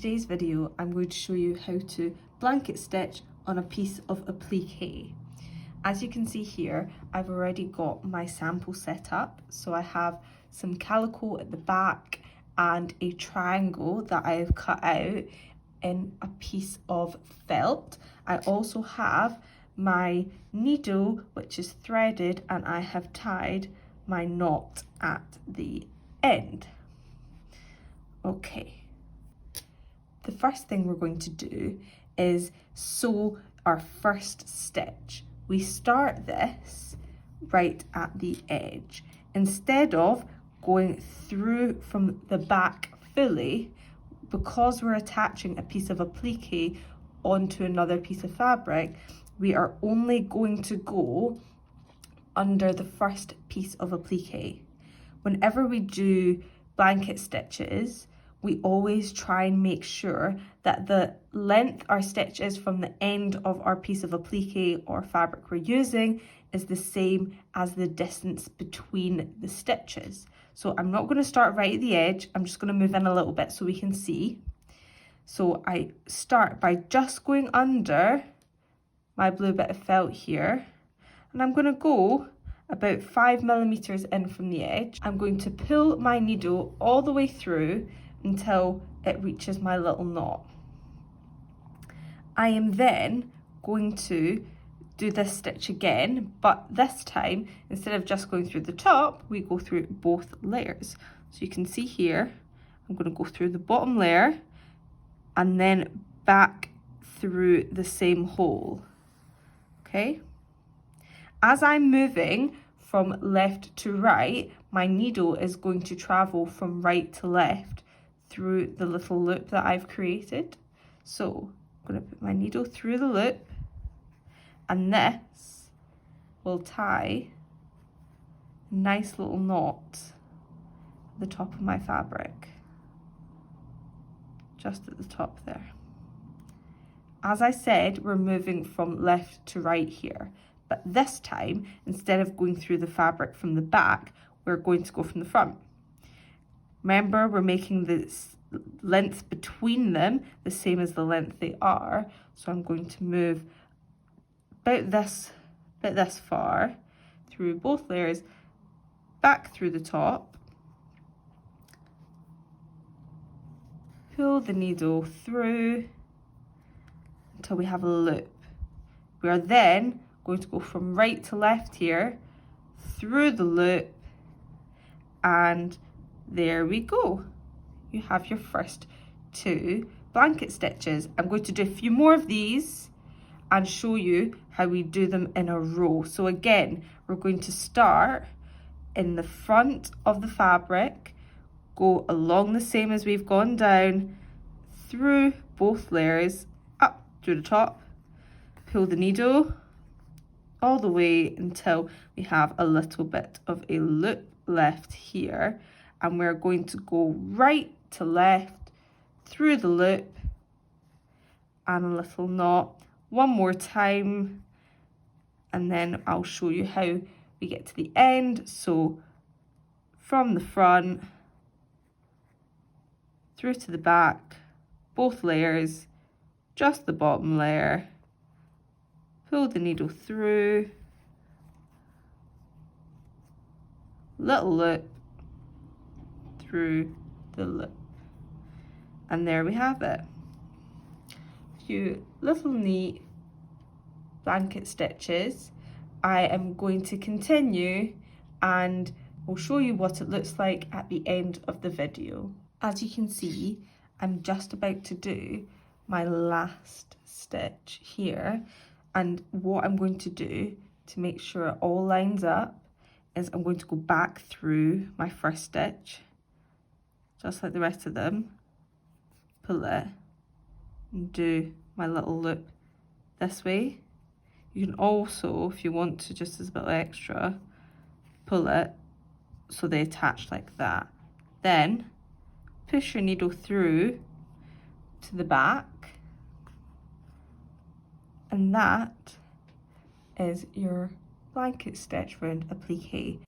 today's video, I'm going to show you how to blanket stitch on a piece of appliqué. As you can see here, I've already got my sample set up. So I have some calico at the back and a triangle that I have cut out in a piece of felt. I also have my needle, which is threaded, and I have tied my knot at the end. Okay. The first thing we're going to do is sew our first stitch. We start this right at the edge. Instead of going through from the back fully, because we're attaching a piece of appliqué onto another piece of fabric, we are only going to go under the first piece of appliqué. Whenever we do blanket stitches, we always try and make sure that the length our stitch is from the end of our piece of appliqué or fabric we're using is the same as the distance between the stitches. So I'm not going to start right at the edge, I'm just going to move in a little bit so we can see. So I start by just going under my blue bit of felt here, and I'm going to go about 5 millimeters in from the edge. I'm going to pull my needle all the way through until it reaches my little knot. I am then going to do this stitch again, but this time, instead of just going through the top, we go through both layers. So you can see here, I'm going to go through the bottom layer and then back through the same hole. Okay? As I'm moving from left to right, my needle is going to travel from right to left through the little loop that I've created. So I'm going to put my needle through the loop, and this will tie a nice little knot at the top of my fabric, just at the top there. As I said, we're moving from left to right here, but this time, instead of going through the fabric from the back, we're going to go from the front. Remember, we're making the length between them the same as the length they are. So I'm going to move about this far through both layers, back through the top, pull the needle through until we have a loop. We are then going to go from right to left here, through the loop, and there we go. You have your first 2 blanket stitches. I'm going to do a few more of these and show you how we do them in a row. So again, we're going to start in the front of the fabric, go along the same as we've gone down, through both layers, up through the top, pull the needle all the way until we have a little bit of a loop left here, and we're going to go right to left through the loop and a little knot one more time, and then I'll show you how we get to the end. So from the front through to the back, both layers, just the bottom layer, pull the needle through, little loop through the loop, and there we have it. A few little neat blanket stitches. I am going to continue and we'll show you what it looks like at the end of the video. As you can see, I'm just about to do my last stitch here, and what I'm going to do to make sure it all lines up is I'm going to go back through my first stitch, just like the rest of them, pull it, and do my little loop this way. You can also, if you want to, just as a bit extra, pull it so they attach like that. Then push your needle through to the back, and that is your blanket stitch round appliqué.